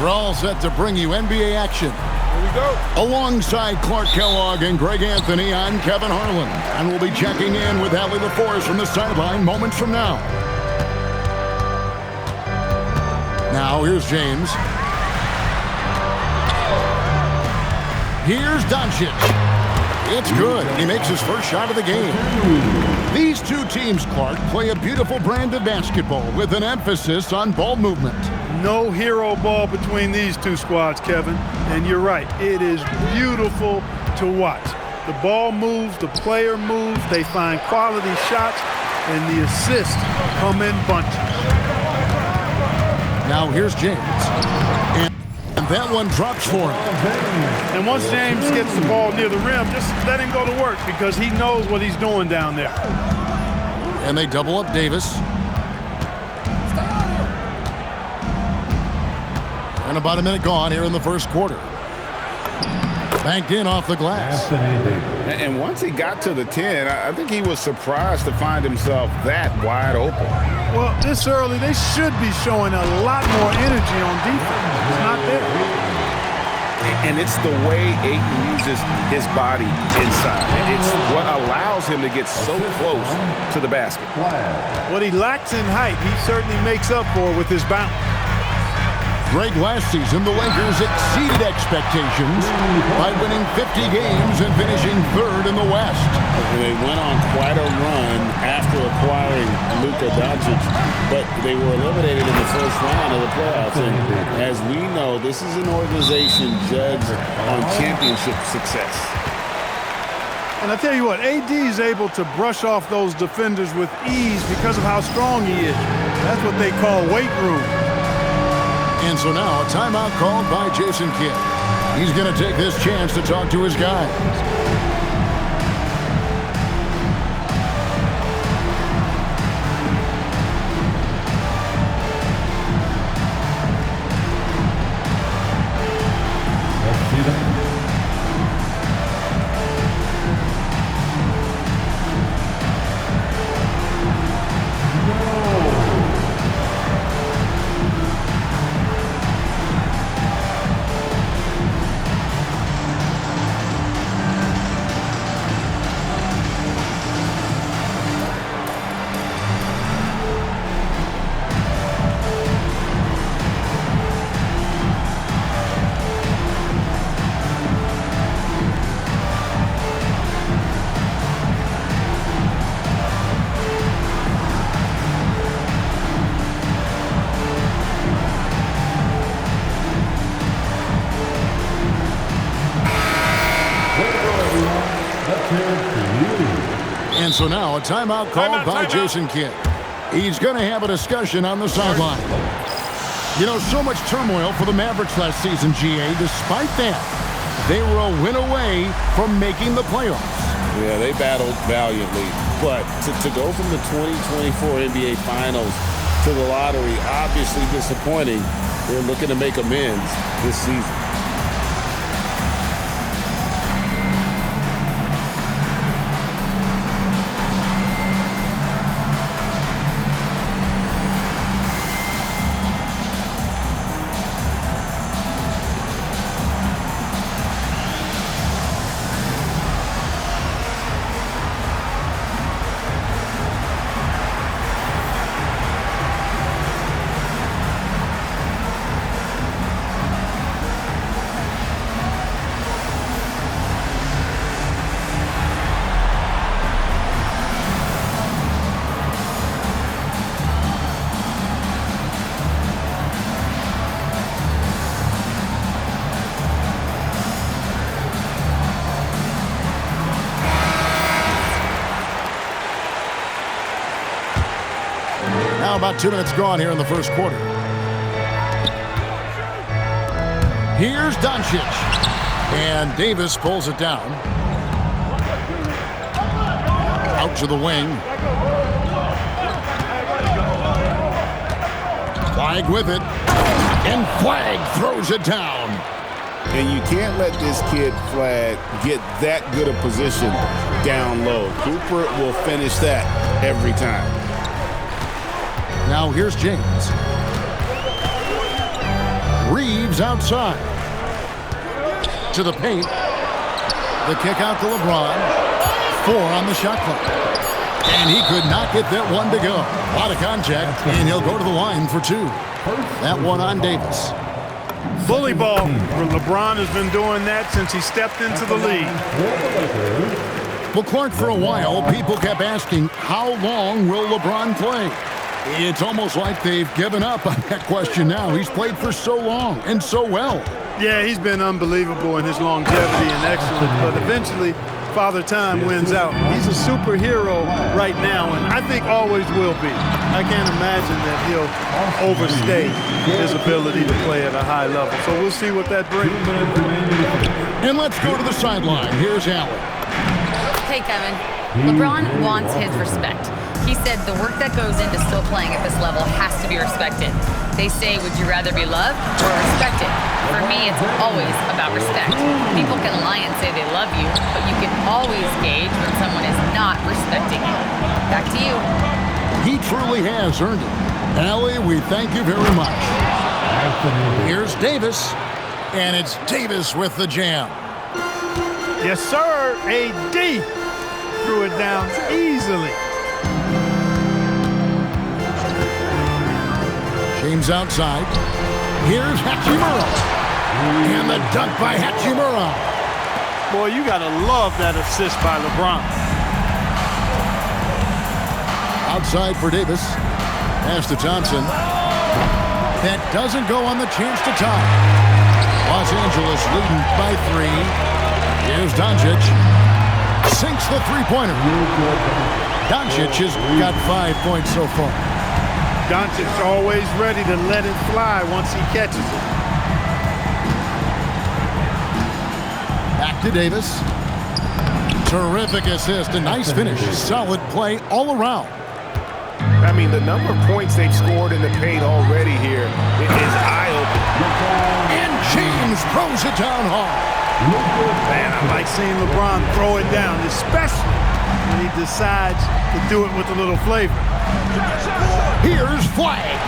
We're all set to bring you NBA action. Here we go. Alongside Clark Kellogg and Greg Anthony, I'm Kevin Harlan. And we'll be checking in with Allie LaForce from the sideline moments from now. Now, here's James. Here's Doncic. It's good. He makes his first shot of the game. These two teams, Clark, play a beautiful brand of basketball with an emphasis on ball movement. No hero ball between these two squads, Kevin. And you're right, it is beautiful to watch. The ball moves, the player moves, they find quality shots, and the assists come in bunches. Now here's James. And that one drops for him. And once James gets the ball near the rim, just let him go to work because he knows what he's doing down there. And they double up Davis. And about a minute gone here in the first quarter. Banked in off the glass. And once he got to the 10, I think he was surprised to find himself that wide open. Well, this early, they should be showing a lot more energy on defense. It's not there. And it's the way Ayton uses his body inside. It's what allows him to get so close to the basket. What he lacks in height, he certainly makes up for with his bounce. Greg, last season, the Lakers exceeded expectations by winning 50 games and finishing third in the West. They went on quite a run after acquiring Luka Doncic, but they were eliminated in the first round of the playoffs. And as we know, this is an organization judged on championship success. And I tell you what, AD is able to brush off those defenders with ease because of how strong he is. That's what they call weight room. And so now a timeout called by Jason Kidd. He's going to take this chance to talk to his guys. And so now a timeout called by Jason Kidd. He's going to have a discussion on the sideline. You know, so much turmoil for the Mavericks last season, GA. Despite that, they were a win away from making the playoffs. Yeah, they battled valiantly. But to go from the 2024 NBA Finals to the lottery, obviously disappointing. They're looking to make amends this season. Now about 2 minutes gone here in the first quarter. Here's Doncic. And Davis pulls it down. Out to the wing. Flag with it. And Flag throws it down. And you can't let this kid Flag get that good a position down low. Cooper will finish that every time. Now here's James. Reeves outside. To the paint. The kick out to LeBron. 4 on the shot clock. And he could not get that one to go. A lot of contact, and he'll go to the line for 2. That one on Davis. Bully ball. LeBron has been doing that since he stepped into the league. Well, Clark, for a while, people kept asking, how long will LeBron play? It's almost like they've given up on that question now. He's played for so long and so well. Yeah, he's been unbelievable in his longevity and excellence, but eventually Father Time wins out. He's a superhero right now, and I think always will be. I can't imagine that he'll overstay his ability to play at a high level. So we'll see what that brings. And let's go to the sideline. Here's Allen. Hey, Kevin. LeBron wants his respect. He said the work that goes into still playing at this level has to be respected. They say, would you rather be loved or respected? For me, it's always about respect. People can lie and say they love you, but you can always gauge when someone is not respecting you. Back to you. He truly has earned it. Allie, we thank you very much. Here's Davis, and it's Davis with the jam. Yes, sir. AD threw it down easily. James outside. Here's Hachimura. And the dunk by Hachimura. Boy, you got to love that assist by LeBron. Outside for Davis. Pass to Thompson. That doesn't go on the chance to tie. Los Angeles leading by 3. Here's Doncic. Sinks the three-pointer. Doncic has got 5 points so far. Doncic always ready to let it fly once he catches it. Back to Davis. Terrific assist. A nice finish. Solid play all around. I mean, the number of points they've scored in the paint already here is eye-opening. And James throws it down hard. Man, I like seeing LeBron throw it down, especially when he decides to do it with a little flavor. Here's Flag.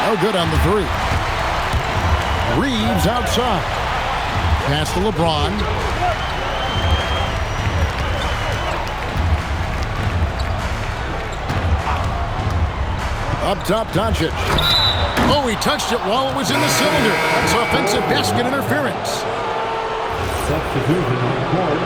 No good on the 3. Reeves outside. Pass to LeBron. Up top, Doncic. Oh, he touched it while it was in the cylinder. That's offensive basket interference. Substitution on the court.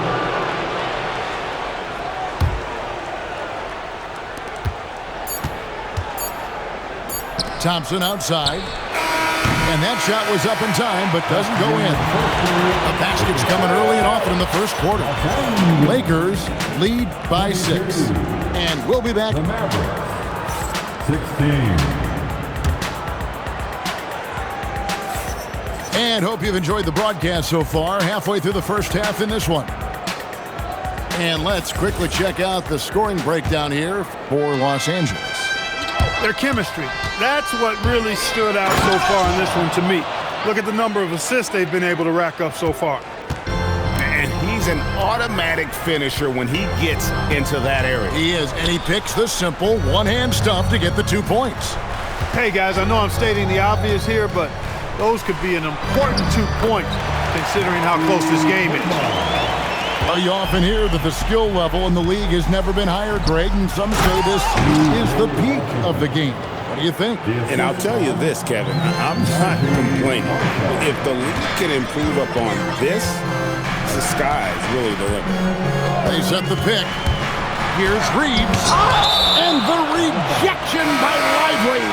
Thompson outside. And that shot was up in time, but doesn't go in. The basket's coming early and often in the first quarter. Lakers lead by 6. And we'll be back. The Mavericks, 16. And hope you've enjoyed the broadcast so far. Halfway through the first half in this one. And let's quickly check out the scoring breakdown here for Los Angeles. Their chemistry. That's what really stood out so far in this one to me. Look at the number of assists they've been able to rack up so far. And he's an automatic finisher when he gets into that area. He is, and he picks the simple one-hand stuff to get the 2 points. Hey, guys, I know I'm stating the obvious here, but those could be an important 2 points considering how close this game is. Well, you often hear that the skill level in the league has never been higher, Greg, and some say this is the peak of the game. What do you think? And I'll tell you this, Kevin, I'm not complaining. If the league can improve upon this, the sky is really the limit. They set the pick. Here's Reeves. And the rejection by Lively.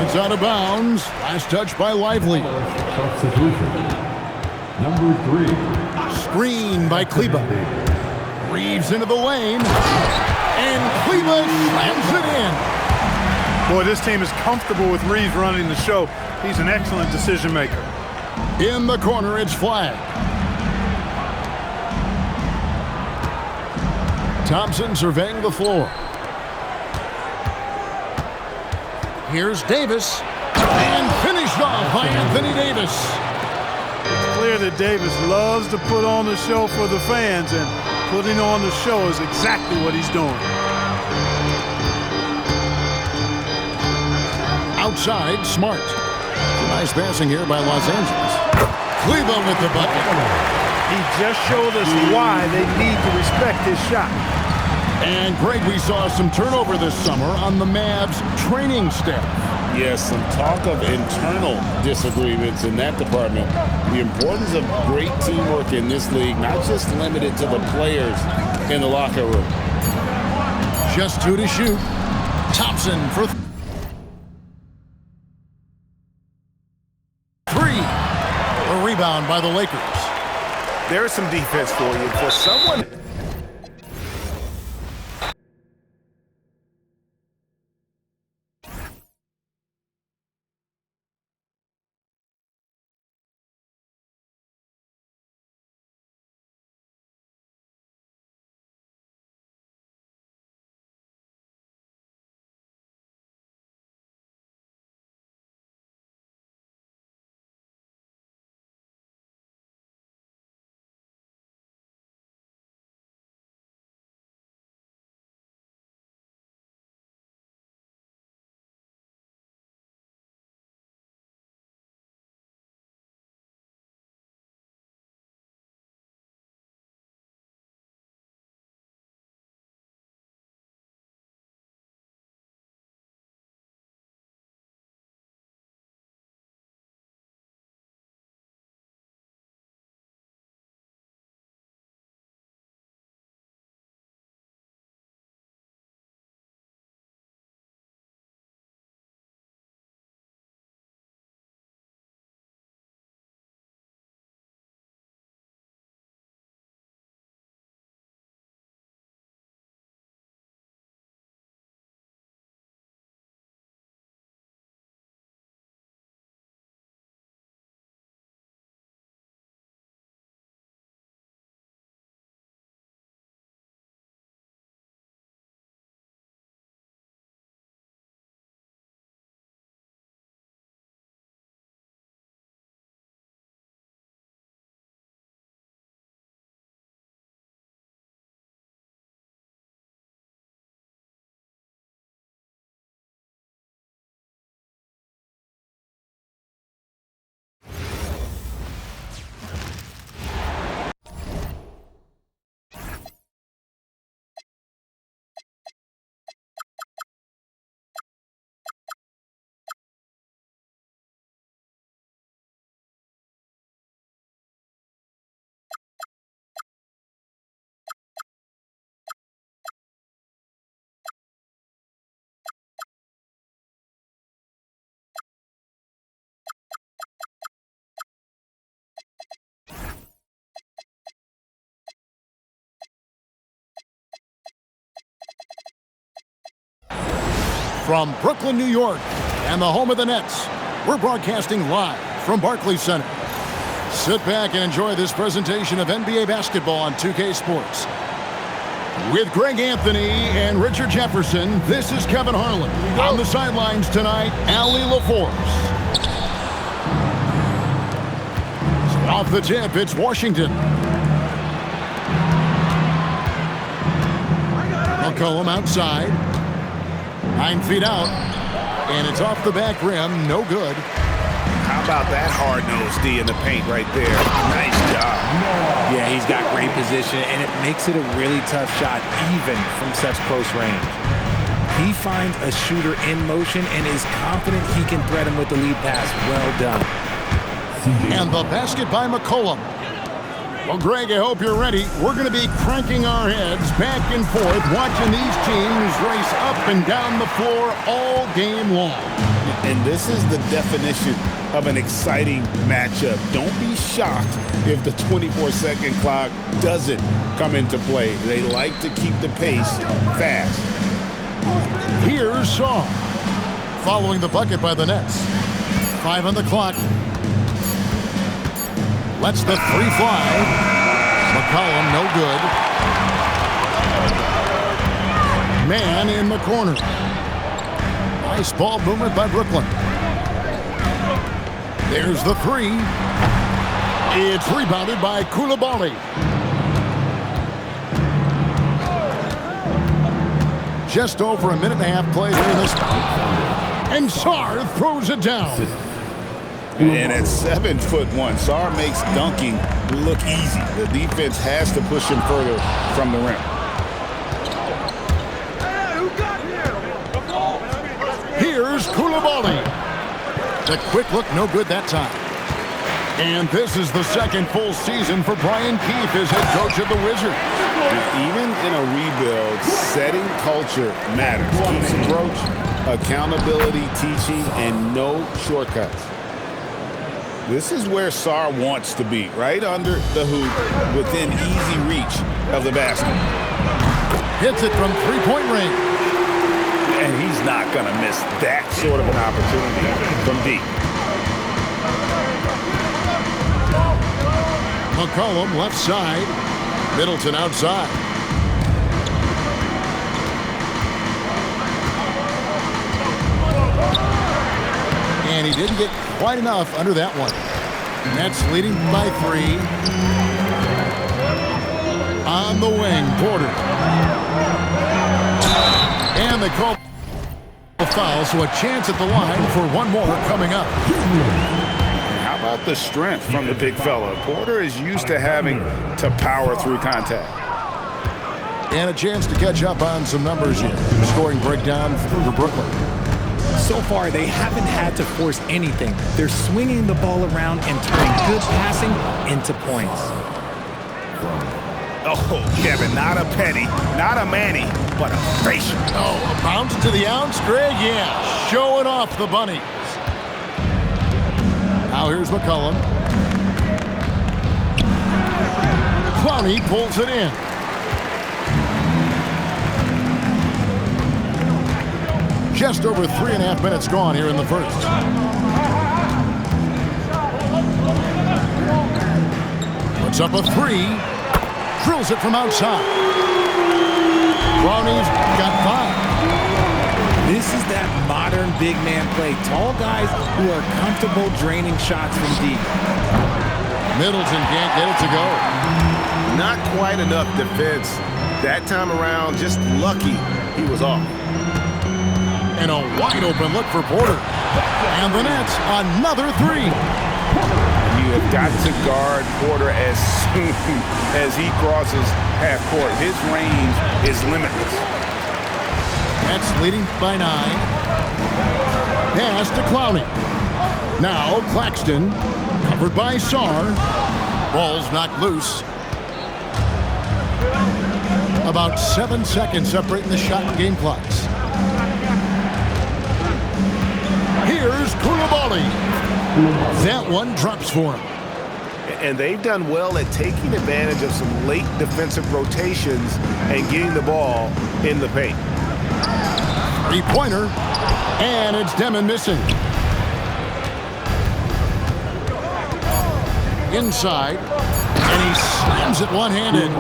It's out of bounds. Last touch by Lively. Substitution. Number 3. Screen by Kleba. Reeves into the lane. And Kleba slams it in. Boy, this team is comfortable with Reeves running the show. He's an excellent decision maker. In the corner, it's Flag. Thompson surveying the floor. Here's Davis. And finished off by Anthony Davis. It's clear that Davis loves to put on the show for the fans, and putting on the show is exactly what he's doing. Outside, Smart. Nice passing here by Los Angeles. Cleveland with the bucket. He just showed us why they need to respect his shot. And, Greg, we saw some turnover this summer on the Mavs training staff. Yes, some talk of internal disagreements in that department. The importance of great teamwork in this league, not just limited to the players in the locker room. Just 2 to shoot. Thompson for 3. A rebound by the Lakers. There's some defense for you. For someone... From Brooklyn, New York, and the home of the Nets, we're broadcasting live from Barclays Center. Sit back and enjoy this presentation of NBA basketball on 2K Sports. With Greg Anthony and Richard Jefferson, this is Kevin Harlan. On the sidelines tonight, Allie LaForce. So off the tip, it's Washington. McCollum outside. 9 feet out. And it's off the back rim. No good. How about that hard-nosed D in the paint right there? Nice job. Yeah, he's got great position, and it makes it a really tough shot, even from such close range. He finds a shooter in motion and is confident he can thread him with the lead pass. Well done. And the basket by McCollum. Well, Greg, I hope you're ready. We're going to be cranking our heads back and forth, watching these teams race up and down the floor all game long. And this is the definition of an exciting matchup. Don't be shocked if the 24-second clock doesn't come into play. They like to keep the pace fast. Here's Shaw. Following the bucket by the Nets. 5 on the clock. Lets the 3 fly. McCollum, no good. Man in the corner. Nice ball movement by Brooklyn. There's the 3. It's rebounded by Coulibaly. Just over a minute and a half play here in this. And Sarr throws it down. And at 7'1", Sarr makes dunking look easy. The defense has to push him further from the rim. Here's Koulibaly. The quick look, no good that time. And this is the second full season for Brian Keefe as head coach of the Wizards. Even in a rebuild, setting culture matters. Keefe's approach, accountability, teaching, and no shortcuts. This is where Sarr wants to be, right under the hoop, within easy reach of the basket. Hits it from three-point range. And he's not going to miss that sort of an opportunity from deep. McCollum left side. Middleton outside. And he didn't get quite enough under that one. Nets leading by 3. On the wing, Porter. And they call a foul, so a chance at the line for one more coming up. How about the strength from the big fella? Porter is used to having to power through contact. And a chance to catch up on some numbers here. Scoring breakdown for Brooklyn. So far, they haven't had to force anything. They're swinging the ball around and turning good passing into points. Oh, Kevin, not a penny, not a Manny, but a facial. Oh, a bounce to the ounce, Greg? Yeah, showing off the bunnies. Now here's McCollum. Clowney pulls it in. Just over 3.5 minutes gone here in the first. Puts up a 3. Drills it from outside. Clowney's got 5. This is that modern big man play. Tall guys who are comfortable draining shots from deep. Middleton can't get it to go. Not quite enough defense. That time around, just lucky he was off. And a wide open look for Porter. And the Nets, another 3. You have got to guard Porter as soon as he crosses half court. His range is limitless. Nets leading by 9. Pass to Clowney. Now Claxton, covered by Sarr. Ball's knocked loose. About 7 seconds separating the shot and game clocks. Here's Koulibaly. That one drops for him. And they've done well at taking advantage of some late defensive rotations and getting the ball in the paint. 3-pointer, and it's Demon missing. Inside, and he slams it one-handed.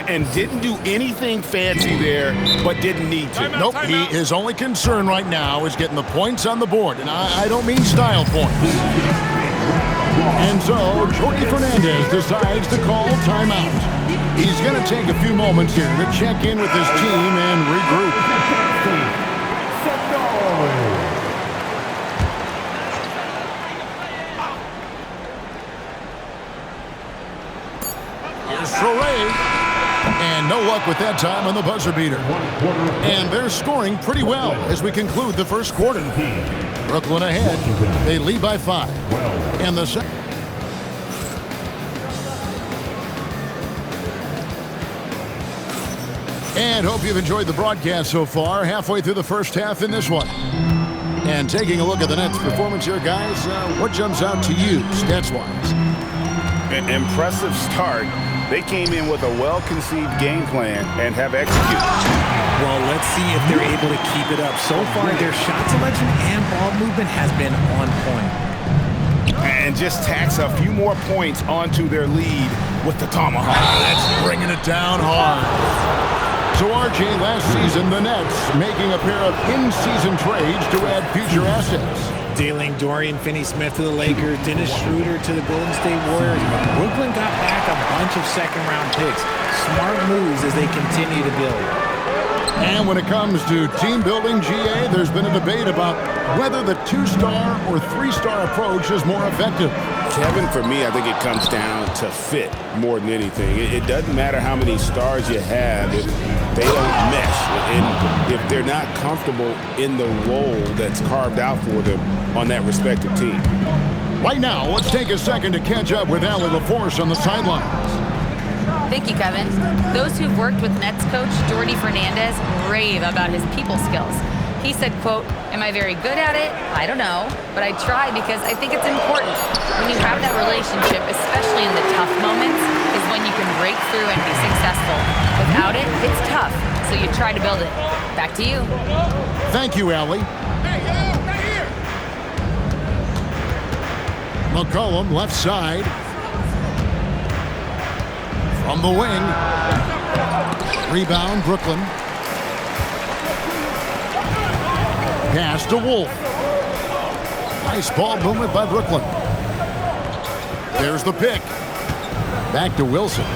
And didn't do anything fancy there, but didn't need to. Nope, his only concern right now is getting the points on the board, and I don't mean style points. And so, Jorge Fernandez decides to call timeout. He's going to take a few moments here to check in with his team and regroup. Here's Soray. And no luck with that time on the buzzer beater. And they're scoring pretty well as we conclude the first quarter. Brooklyn ahead. They lead by 5. And the second. And hope you've enjoyed the broadcast so far. Halfway through the first half in this one. And taking a look at the Nets' performance here, guys, what jumps out to you, stats-wise? An impressive start. They came in with a well-conceived game plan and have executed. Well, let's see if they're able to keep it up. So far, their shot selection and ball movement has been on point. And just tacks a few more points onto their lead with the tomahawk. That's bringing it down hard. So, RJ, last season, the Nets making a pair of in-season trades to add future assets. Dealing Dorian Finney-Smith to the Lakers, Dennis Schroeder to the Golden State Warriors. Brooklyn got back a bunch of second-round picks. Smart moves as they continue to build. And when it comes to team building, GA, there's been a debate about whether the 2-star or 3-star approach is more effective. Kevin, for me, I think it comes down to fit more than anything. It doesn't matter how many stars you have if they don't mesh and if they're not comfortable in the role that's carved out for them on that respective team. Right now, let's take a second to catch up with Allie LaForce on the sidelines. Thank you, Kevin. Those who've worked with Nets coach Jordi Fernandez rave about his people skills. He said, quote, "Am I very good at it? I don't know, but I try because I think it's important. When you have that relationship, especially in the tough moments, is when you can break through and be successful. Without it, it's tough, so you try to build it." Back to you. Thank you, Allie. McCollum, left side. From the wing. Rebound, Brooklyn. Pass to Wolf. Nice ball movement by Brooklyn. There's the pick. Back to Wilson.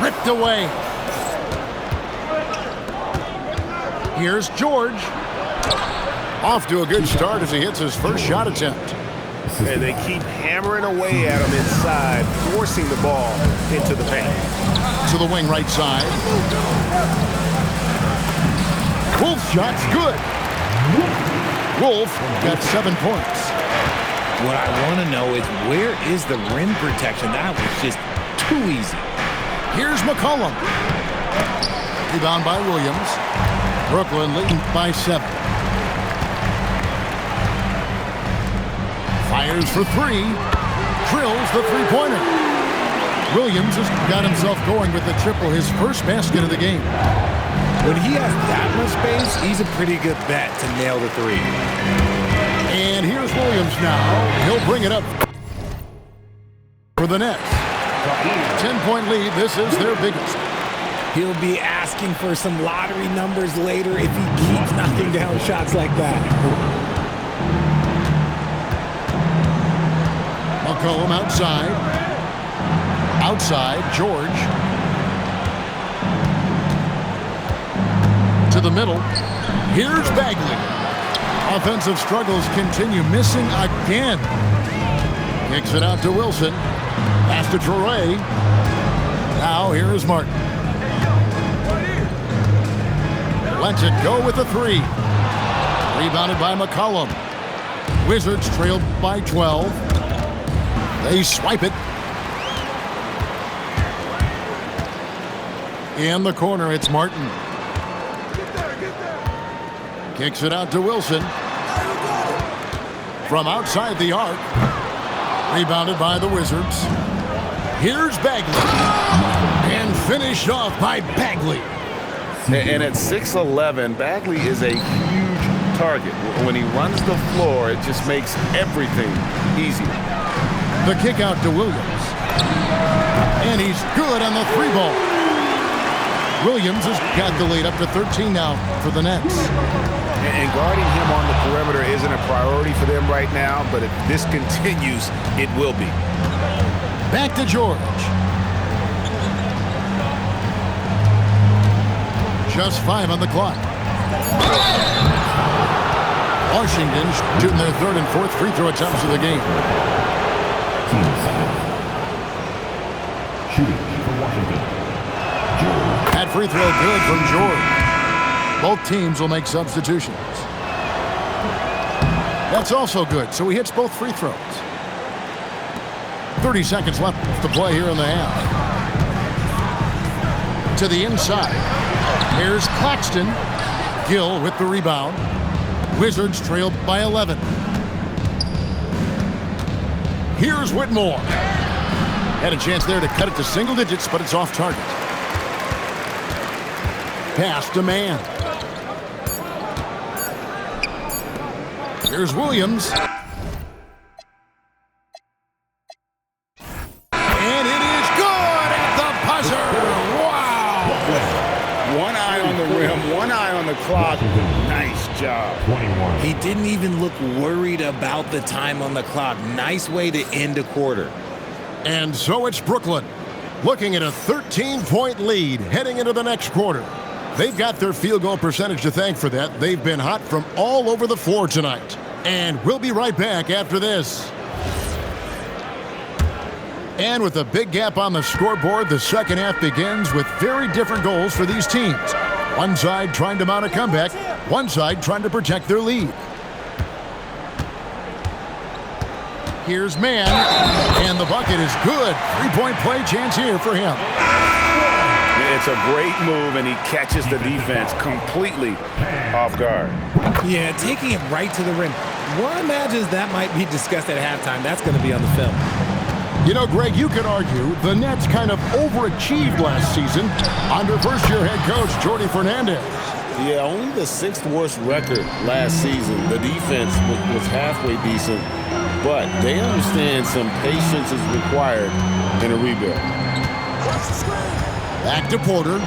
Ripped away. Here's George. Off to a good start as he hits his first shot attempt. And they keep hammering away at him inside, forcing the ball into the paint. To the wing right side. Wolf's shot's good. Wolf got 7 points. What I want to know is where is the rim protection? That was just too easy. Here's McCollum. Rebound by Williams. Brooklyn leading by 7. Fires for 3. Drills the three-pointer. Williams has got himself going with the triple, his first basket of the game. When he has that much space, he's a pretty good bet to nail the 3. And here's Williams now. He'll bring it up for the Nets. 10-point lead. This is their biggest. He'll be asking for some lottery numbers later if he keeps knocking down shots like that. McCollum outside. Outside, George. To the middle. Here's Bagley. Offensive struggles continue. Missing again. Kicks it out to Wilson. Pass to Traore. Now here is Martin. Lets it go with the 3. Rebounded by McCollum. Wizards trailed by 12. They swipe it. In the corner, it's Martin. Kicks it out to Wilson. From outside the arc. Rebounded by the Wizards. Here's Bagley. And finished off by Bagley. And at 6'11", Bagley is a huge target. When he runs the floor, it just makes everything easier. The kick out to Williams. And he's good on the 3-ball. Williams has got the lead up to 13 now for the Nets. And guarding him on the perimeter isn't a priority for them right now, but if this continues, it will be. Back to George. Just 5 on the clock. Washington shooting their 3rd and 4th free throw attempts of the game. Shooting for Washington. That free throw good from George. Both teams will make substitutions. That's also good, so he hits both free throws. 30 seconds left to play here in the half. To the inside. Here's Claxton. Gill with the rebound. Wizards trailed by 11. Here's Whitmore. Had a chance there to cut it to single digits, but it's off target. Pass to Mann. Here's Williams. And it is good at the buzzer. Wow. One eye on the rim, one eye on the clock. Nice job. 21. He didn't even look worried about the time on the clock. Nice way to end a quarter. And so it's Brooklyn looking at a 13-point lead heading into the next quarter. They've got their field goal percentage to thank for that. They've been hot from all over the floor tonight. And we'll be right back after this. And with a big gap on the scoreboard, the second half begins with very different goals for these teams. One side trying to mount a comeback, one side trying to protect their lead. Here's Mann, and the bucket is good. Three-point play chance here for him. It's a great move, and he catches the defense completely off guard. Yeah, taking it right to the rim. One imagines that might be discussed at halftime. That's going to be on the film. You know, Greg, you could argue the Nets kind of overachieved last season under first-year head coach Jordi Fernandez. Yeah, only the 6th worst record last season. The defense was halfway decent, but they understand some patience is required in a rebuild. Back to Porter.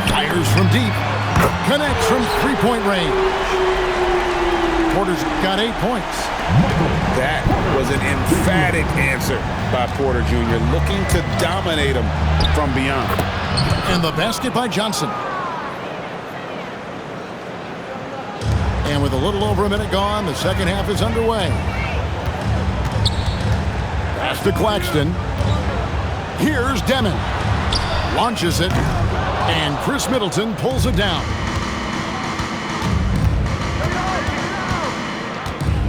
Fires from deep. Connects from three-point range. Porter's got 8 points. That was an emphatic answer by Porter Jr., looking to dominate him from beyond. And the basket by Johnson. And with a little over a minute gone, the second half is underway. Pass to Claxton. Here's Demon. Launches it. And Chris Middleton pulls it down.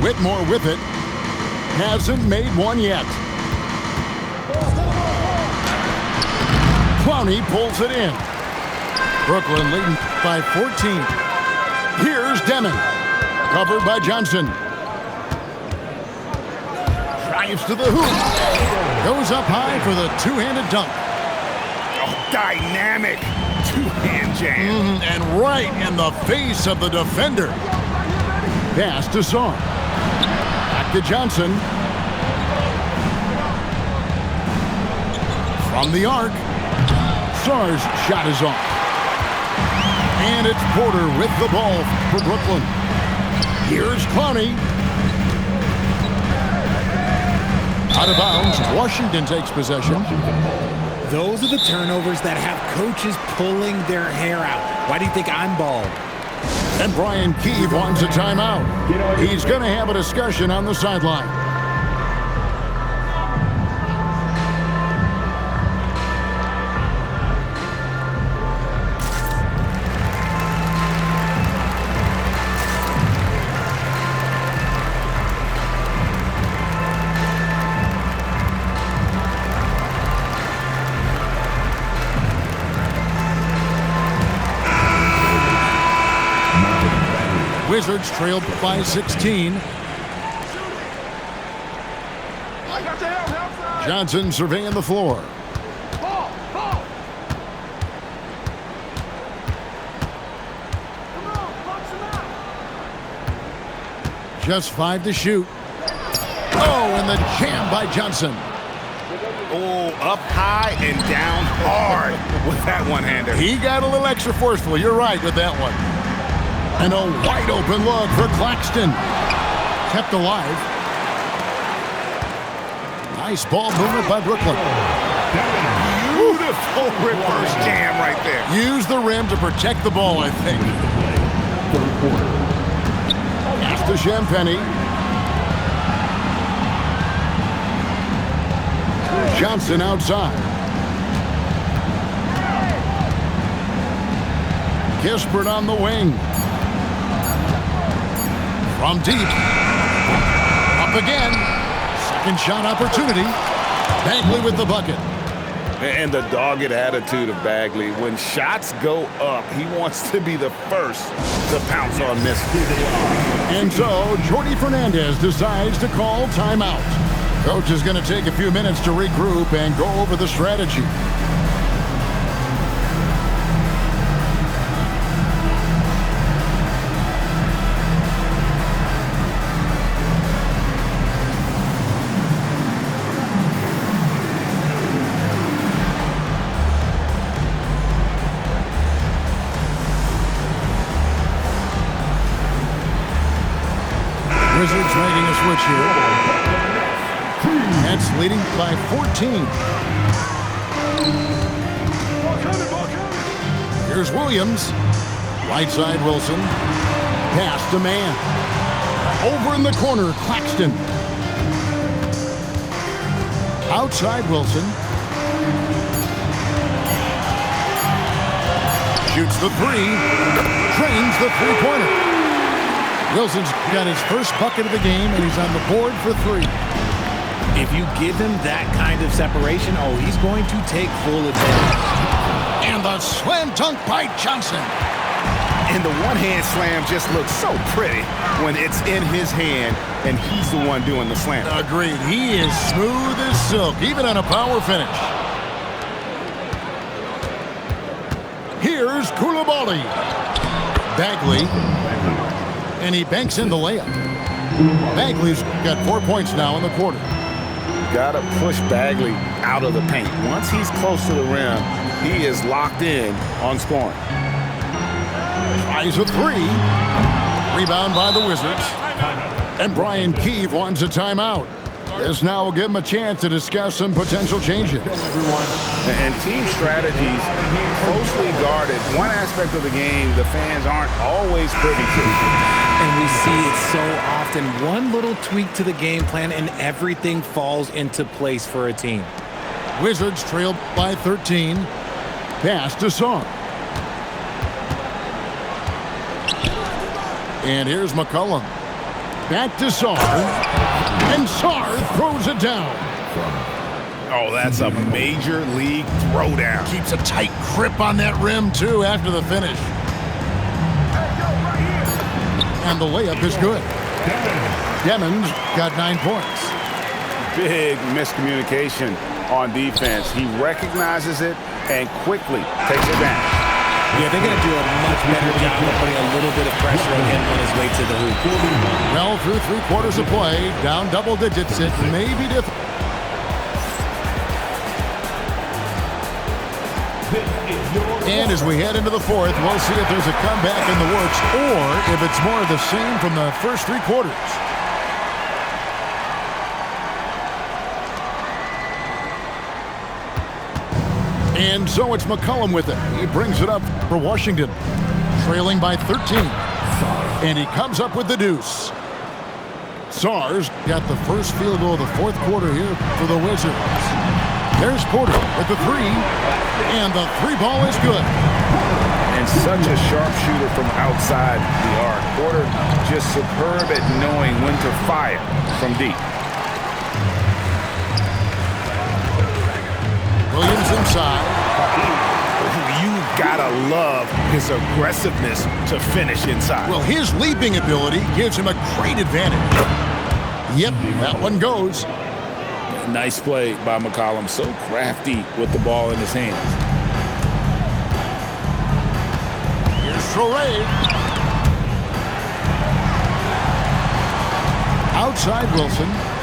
Whitmore with it. Hasn't made one yet. Clowney pulls it in. Brooklyn leading by 14. Here's Demon. Covered by Johnson. Drives to the hoop. Goes up high for the two-handed dunk. Oh, dynamic two-hand jam. And right in the face of the defender. Pass to Sarr. Back to Johnson. From the arc. Sarr's shot is off. And it's Porter with the ball for Brooklyn. Here's Clowney. Out of bounds. Washington takes possession. Those are the turnovers that have coaches pulling their hair out. Why do you think I'm bald? And Brian Keefe wants a timeout. He's going to have a discussion on the sideline. Wizards trailed by 16. Johnson surveying the floor. Just 5 to shoot. Oh, and the jam by Johnson. Oh, up high and down hard with that one-hander. He got a little extra forceful. You're right with that one. And a wide open look for Claxton. Kept alive. Nice ball movement by Brooklyn. Beautiful reverse jam right there. Use the rim to protect the ball, I think. Pass to Champagnie. Johnson outside. Kispert on the wing. From deep. Up again. Second shot opportunity. Bagley with the bucket. And the dogged attitude of Bagley. When shots go up, he wants to be the first to pounce on this. And so, Jordi Fernandez decides to call timeout. Coach is going to take a few minutes to regroup and go over the strategy. Wizards making a switch here. Nets leading by 14. Here's Williams. Right side, Wilson. Pass to man. Over in the corner, Claxton. Outside, Wilson. Shoots the three. Drains the three-pointer. Wilson's got his first bucket of the game, and he's on the board for three. If you give him that kind of separation, oh, he's going to take full advantage. And the slam dunk by Johnson. And the one-hand slam just looks so pretty when it's in his hand and he's the one doing the slam. Agreed. He is smooth as silk, even on a power finish. Here's Coulibaly. Bagley. And he banks in the layup. Bagley's got 4 points now in the quarter. Got to push Bagley out of the paint. Once he's close to the rim, he is locked in on scoring. Tries a three. Rebound by the Wizards. And Brian Keefe wants a timeout. This now will give him a chance to discuss some potential changes. And team strategies closely guarded. One aspect of the game the fans aren't always privy to. And we see it so often. One little tweak to the game plan and everything falls into place for a team. Wizards trail by 13. Pass to Sarr. And here's McCollum. Back to Sarr. And Sarr throws it down. Oh, that's a major league throwdown. Keeps a tight grip on that rim, too, after the finish. And the layup is good. Demons got 9 points. Big miscommunication on defense. He recognizes it and quickly takes advantage. Yeah, they're going to do a much better job of putting a little bit of pressure on him on his way to the hoop. Well, through 3 quarters of play, down double digits, it may be difficult. And as we head into the fourth, we'll see if there's a comeback in the works or if it's more of the same from the first 3 quarters. And so it's McCollum with it. He brings it up for Washington, trailing by 13. And he comes up with the deuce. Sarr's got the first field goal of the fourth quarter here for the Wizards. There's Porter with the three. And the three ball is good. And such a sharpshooter from outside the arc. Porter just superb at knowing when to fire from deep. Williams inside. You gotta love his aggressiveness to finish inside. Well, his leaping ability gives him a great advantage. Yep, that one goes. Nice play by McCollum. So crafty with the ball in his hands. Here's Traore. Outside Wilson.